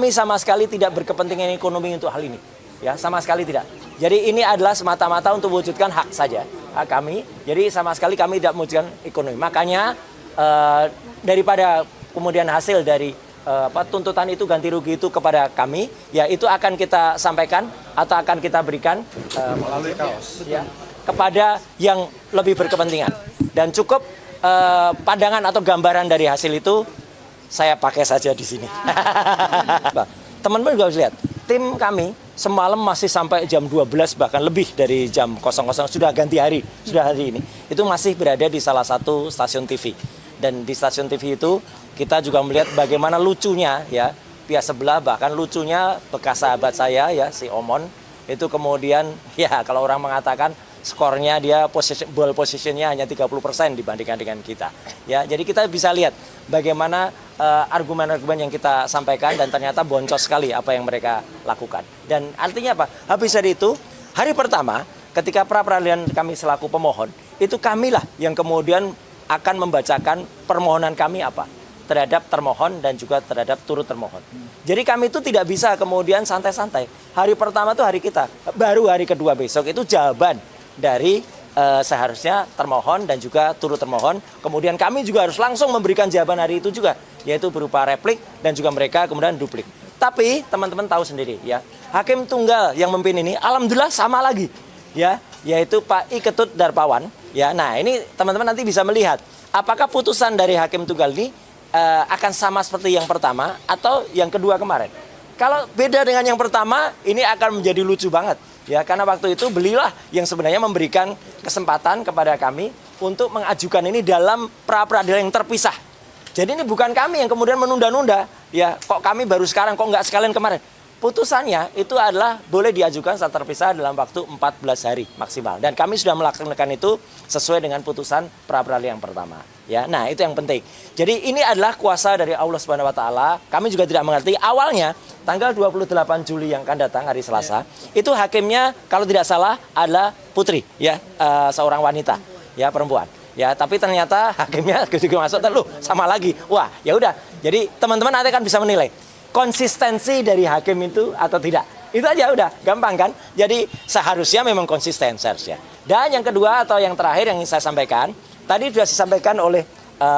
kami sama sekali tidak berkepentingan ekonomi untuk hal ini. Ya, sama sekali tidak. Jadi ini adalah semata-mata untuk mewujudkan hak saja, hak kami. Jadi sama sekali kami tidak mewujudkan ekonomi. Makanya daripada kemudian hasil dari tuntutan itu, ganti rugi itu kepada kami, ya itu akan kita sampaikan atau akan kita berikan melalui kaos, ya, kepada yang lebih berkepentingan. Dan cukup pandangan atau gambaran dari hasil itu saya pakai saja di sini. Teman-teman juga harus lihat, tim kami semalam masih sampai jam 12 bahkan lebih dari jam 00 sudah ganti hari, sudah hari ini. Itu masih berada di salah satu stasiun TV. Dan di stasiun TV itu kita juga melihat bagaimana lucunya ya pihak sebelah, bahkan lucunya bekas sahabat saya ya si Omon itu kemudian ya kalau orang mengatakan skornya dia ball positionnya hanya 30% dibandingkan dengan kita. Ya, jadi kita bisa lihat bagaimana argumen-argumen yang kita sampaikan dan ternyata boncos sekali apa yang mereka lakukan. Dan artinya apa? Habis dari itu, hari pertama ketika pra-peradilan kami selaku pemohon, itu kamilah yang kemudian akan membacakan permohonan kami apa terhadap termohon dan juga terhadap turut termohon. Jadi kami itu tidak bisa kemudian santai-santai. Hari pertama itu hari kita, baru hari kedua besok itu jawaban dari seharusnya termohon dan juga turut termohon. Kemudian kami juga harus langsung memberikan jawaban hari itu juga, yaitu berupa replik dan juga mereka kemudian duplik. Tapi teman-teman tahu sendiri ya, hakim tunggal yang memimpin ini alhamdulillah sama lagi ya, yaitu Pak I Ketut Darpawan. Ya, nah ini teman-teman nanti bisa melihat apakah putusan dari hakim tunggal ini akan sama seperti yang pertama atau yang kedua kemarin. Kalau beda dengan yang pertama, ini akan menjadi lucu banget. Ya, karena waktu itu belilah yang sebenarnya memberikan kesempatan kepada kami untuk mengajukan ini dalam pra-peradilan yang terpisah. Jadi ini bukan kami yang kemudian menunda-nunda. Ya, kok kami baru sekarang, kok nggak sekalian kemarin. Putusannya itu adalah boleh diajukan secara terpisah dalam waktu 14 hari maksimal. Dan kami sudah melaksanakan itu sesuai dengan putusan pra-peradilan yang pertama. Ya, nah itu yang penting. Jadi ini adalah kuasa dari Allah Subhanahu wa taala. Kami juga tidak mengerti awalnya tanggal 28 Juli yang akan datang hari Selasa, itu hakimnya kalau tidak salah adalah putri ya, seorang wanita ya, perempuan. Ya, tapi ternyata hakimnya ketika masuk terus sama lagi. Wah, ya udah. Jadi teman-teman nanti akan bisa menilai konsistensi dari hakim itu atau tidak. Itu aja udah, gampang kan? Jadi seharusnya memang konsisten seharusnya. Dan yang kedua atau yang terakhir yang ingin saya sampaikan, tadi sudah disampaikan oleh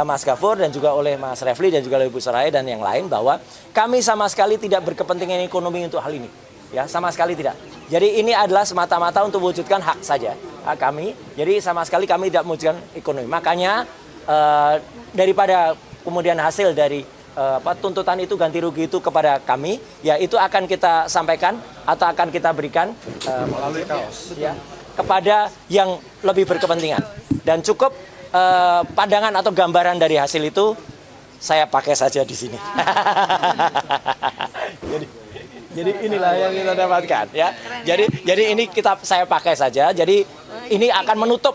Mas Gafur dan juga oleh Mas Refli dan juga oleh Bu Soraya dan yang lain bahwa kami sama sekali tidak berkepentingan ekonomi untuk hal ini. Ya, sama sekali tidak. Jadi ini adalah semata-mata untuk mewujudkan hak saja, hak kami. Jadi sama sekali kami tidak mewujudkan ekonomi. Makanya daripada kemudian hasil dari tuntutan itu, ganti rugi itu kepada kami, ya itu akan kita sampaikan atau akan kita berikan melalui kaos, ya, kepada yang lebih berkepentingan. Dan cukup pandangan atau gambaran dari hasil itu saya pakai saja di sini. jadi inilah yang kita dapatkan, ya. Jadi ini saya pakai saja. Jadi ini akan menutup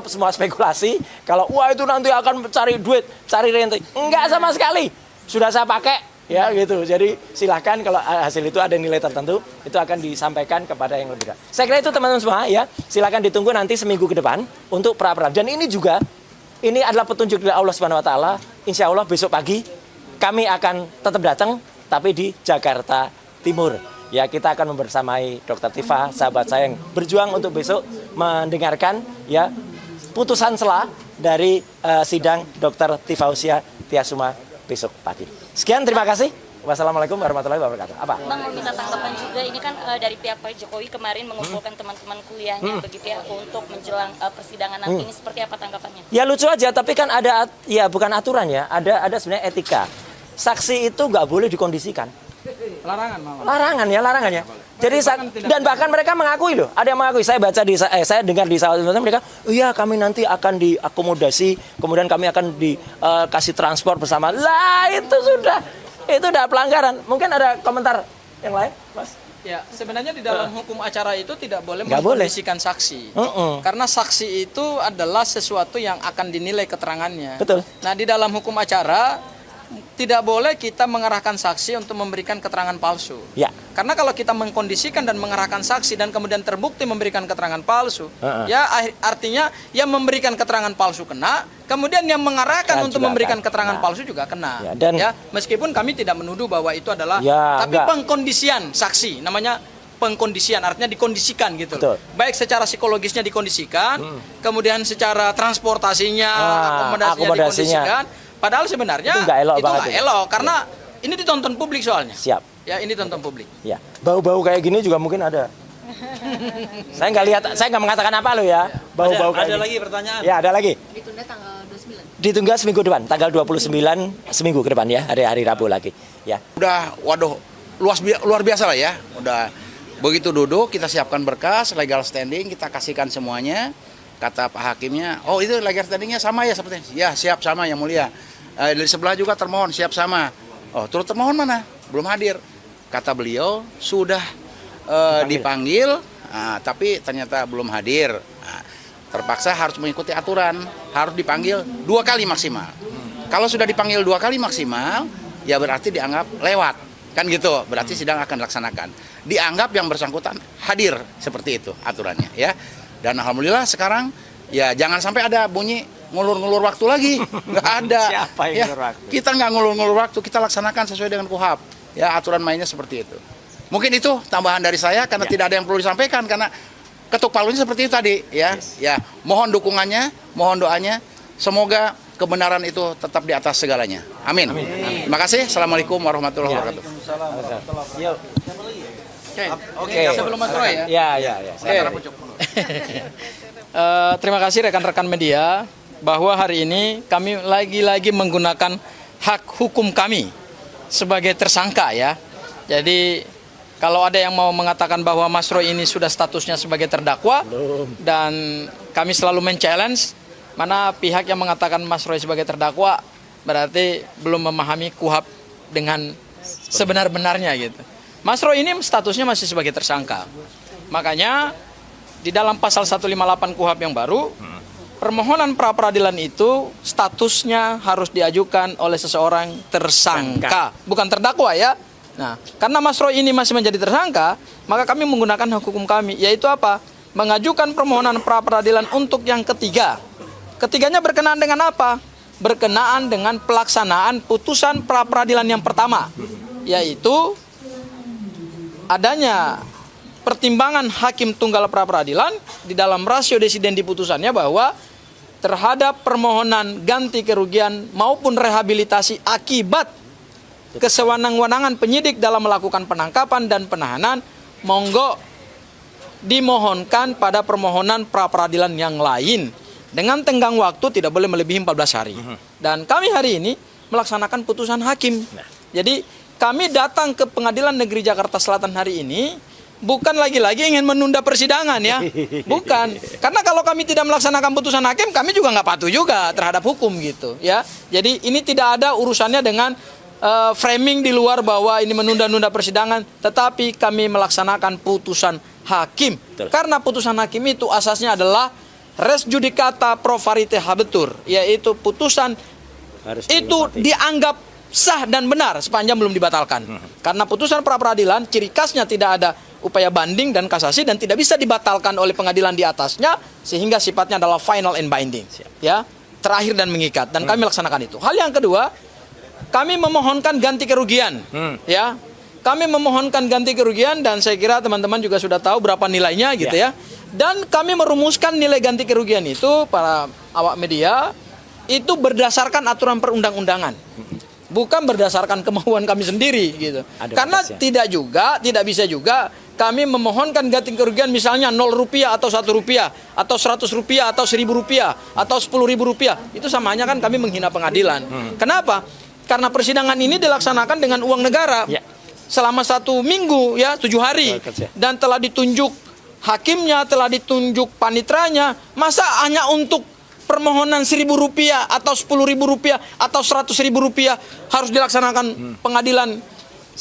semua spekulasi. Kalau wah itu nanti akan cari duit, cari rente. Enggak sama sekali. Sudah saya pakai ya gitu. Jadi silahkan kalau hasil itu ada nilai tertentu, itu akan disampaikan kepada yang lebih dekat. Saya kira itu teman-teman semua ya. Silahkan ditunggu nanti seminggu ke depan untuk pra-peradilan. Dan ini juga ini adalah petunjuk dari Allah Subhanahu wa taala. Insya Allah besok pagi kami akan tetap datang tapi di Jakarta Timur. Ya, kita akan membersamai Dr. Tifa, sahabat saya yang berjuang untuk besok mendengarkan ya putusan sela dari sidang Dr. Tifausia Tiasuma besok pagi. Sekian, terima kasih. Wassalamualaikum warahmatullahi wabarakatuh. Apa? Bang, meminta tanggapan juga, ini kan dari pihak Pak Jokowi kemarin mengumpulkan teman-teman kuliahnya begitu ya untuk menjelang persidangan nanti, ini seperti apa tanggapannya? Ya lucu aja, tapi kan ada ya bukan aturan ya, ada sebenarnya etika. Saksi itu nggak boleh dikondisikan. Larangan ya. Jadi dan bahkan mereka mengakui loh, ada yang mengakui. Saya baca saya dengar di salah satu mereka, iya kami nanti akan diakomodasi, kemudian kami akan dikasih transport bersama. Lah itu udah pelanggaran. Mungkin ada komentar yang lain, Mas? Ya, sebenarnya di dalam hukum acara itu tidak boleh mengkondisikan saksi. Karena saksi itu adalah sesuatu yang akan dinilai keterangannya. Betul. Nah, di dalam hukum acara tidak boleh kita mengarahkan saksi untuk memberikan keterangan palsu. Ya. Karena kalau kita mengkondisikan dan mengarahkan saksi dan kemudian terbukti memberikan keterangan palsu, ya artinya yang memberikan keterangan palsu kena, kemudian yang mengarahkan Dan untuk juga memberikan akan keterangan kena. palsu juga kena. Ya, dan- ya, meskipun kami tidak menuduh bahwa itu adalah, Ya, tapi enggak. pengkondisian saksi, namanya pengkondisian, artinya dikondisikan gitu. Betul. Baik secara psikologisnya dikondisikan, kemudian secara transportasinya, akomodasinya akomodasinya. dikondisikan. Padahal sebenarnya Itu nggak elok itu banget nggak itu. elok karena ini ditonton publik soalnya. Siap. Ya, ini ditonton publik. Ya. Bau-bau kayak gini juga mungkin ada. Saya nggak lihat, saya nggak mengatakan apa lo ya. Bau-bau kayak Ada gini. lagi pertanyaan? Ya, ada lagi. Ditunda tanggal 29. Ditunggu seminggu depan, tanggal 29 seminggu ke depan ya, hari Rabu lagi. Ya. Udah, waduh, luar biasa lah ya. Udah begitu duduk, kita siapkan berkas, legal standing, kita kasihkan semuanya. Kata Pak Hakimnya, oh itu legal standingnya sama ya seperti ya siap sama yang mulia. Dari sebelah juga termohon siap sama. Oh turut termohon mana? Belum hadir. Kata beliau sudah dipanggil, tapi ternyata belum hadir. Nah, terpaksa harus mengikuti aturan, harus dipanggil 2 kali maksimal. Kalau sudah dipanggil 2 kali maksimal, ya berarti dianggap lewat. Kan gitu, berarti sidang akan dilaksanakan. Dianggap yang bersangkutan hadir, seperti itu aturannya ya. Dan alhamdulillah sekarang ya jangan sampai ada bunyi ngulur-ngulur waktu lagi. Nggak ada. Siapa yang Ya, ngulur waktu? kita nggak ngulur-ngulur waktu, kita laksanakan sesuai dengan KUHAP. Ya aturan mainnya seperti itu. Mungkin itu tambahan dari saya karena tidak ada yang perlu disampaikan karena ketuk palunya seperti itu tadi ya. Ya, mohon dukungannya, mohon doanya. Semoga kebenaran itu tetap di atas segalanya. Amin. Terima kasih. Assalamualaikum warahmatullahi wabarakatuh. Yuk. Oke, sebelum Mas Roy ya. Ya. Terima kasih rekan-rekan media bahwa hari ini kami lagi-lagi menggunakan hak hukum kami sebagai tersangka ya. Jadi kalau ada yang mau mengatakan bahwa Mas Roy ini sudah statusnya sebagai terdakwa dan kami selalu men-challenge mana pihak yang mengatakan Mas Roy sebagai terdakwa berarti belum memahami KUHAP dengan sebenar-benarnya gitu. Mas Roy ini statusnya masih sebagai tersangka. Makanya di dalam pasal 158 KUHAP yang baru, permohonan pra peradilan itu statusnya harus diajukan oleh seseorang tersangka, bukan terdakwa ya. Nah, karena Mas Roy ini masih menjadi tersangka, maka kami menggunakan hak hukum kami, yaitu apa? Mengajukan permohonan pra peradilan untuk yang ketiga. Ketiganya berkenaan dengan apa? Berkenaan dengan pelaksanaan putusan pra peradilan yang pertama, yaitu adanya pertimbangan hakim tunggal pra peradilan di dalam rasio desiden di putusannya bahwa terhadap permohonan ganti kerugian maupun rehabilitasi akibat kesewenang-wenangan penyidik dalam melakukan penangkapan dan penahanan, monggo dimohonkan pada permohonan pra peradilan yang lain dengan tenggang waktu tidak boleh melebihi 14 hari. Dan kami hari ini melaksanakan putusan hakim. Jadi kami datang ke Pengadilan Negeri Jakarta Selatan hari ini bukan lagi-lagi ingin menunda persidangan ya. Bukan. Karena kalau kami tidak melaksanakan putusan hakim, kami juga nggak patuh juga terhadap hukum gitu ya. Jadi ini tidak ada urusannya dengan framing di luar bahwa ini menunda-nunda persidangan, tetapi kami melaksanakan putusan hakim. Betul. Karena putusan hakim itu asasnya adalah res judicata pro varite habetur, yaitu putusan Harus itu dianggap sah dan benar sepanjang belum dibatalkan. Karena putusan pra peradilan ciri khasnya tidak ada upaya banding dan kasasi dan tidak bisa dibatalkan oleh pengadilan di atasnya sehingga sifatnya adalah final and binding. Ya, terakhir dan mengikat dan kami laksanakan itu. Hal yang kedua, kami memohonkan ganti kerugian. Ya. Kami memohonkan ganti kerugian dan saya kira teman-teman juga sudah tahu berapa nilainya gitu ya. Dan kami merumuskan nilai ganti kerugian itu para awak media itu berdasarkan aturan perundang-undangan. Bukan berdasarkan kemauan kami sendiri gitu. Karena tidak bisa juga kami memohonkan ganti kerugian misalnya 0 rupiah atau 1 rupiah atau 100 rupiah atau 1000 rupiah atau 10.000 rupiah. Itu samanya kan kami menghina pengadilan. Kenapa? Karena persidangan ini dilaksanakan dengan uang negara selama 1 minggu ya 7 hari dan telah ditunjuk hakimnya, telah ditunjuk panitranya. Masa hanya untuk permohonan 1.000 rupiah atau 10.000 rupiah atau 100.000 rupiah harus dilaksanakan pengadilan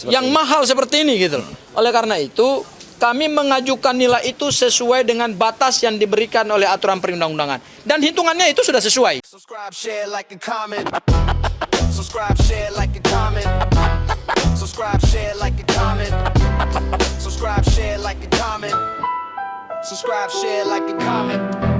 yang mahal seperti ini gitu. Oleh karena itu kami mengajukan nilai itu sesuai dengan batas yang diberikan oleh aturan perundang-undangan dan hitungannya itu sudah sesuai. Subscribe, share, like, and comment. Subscribe, share, like, and comment. Subscribe, share, like, and comment. Subscribe, share, like, and comment. Subscribe, share, like, and comment.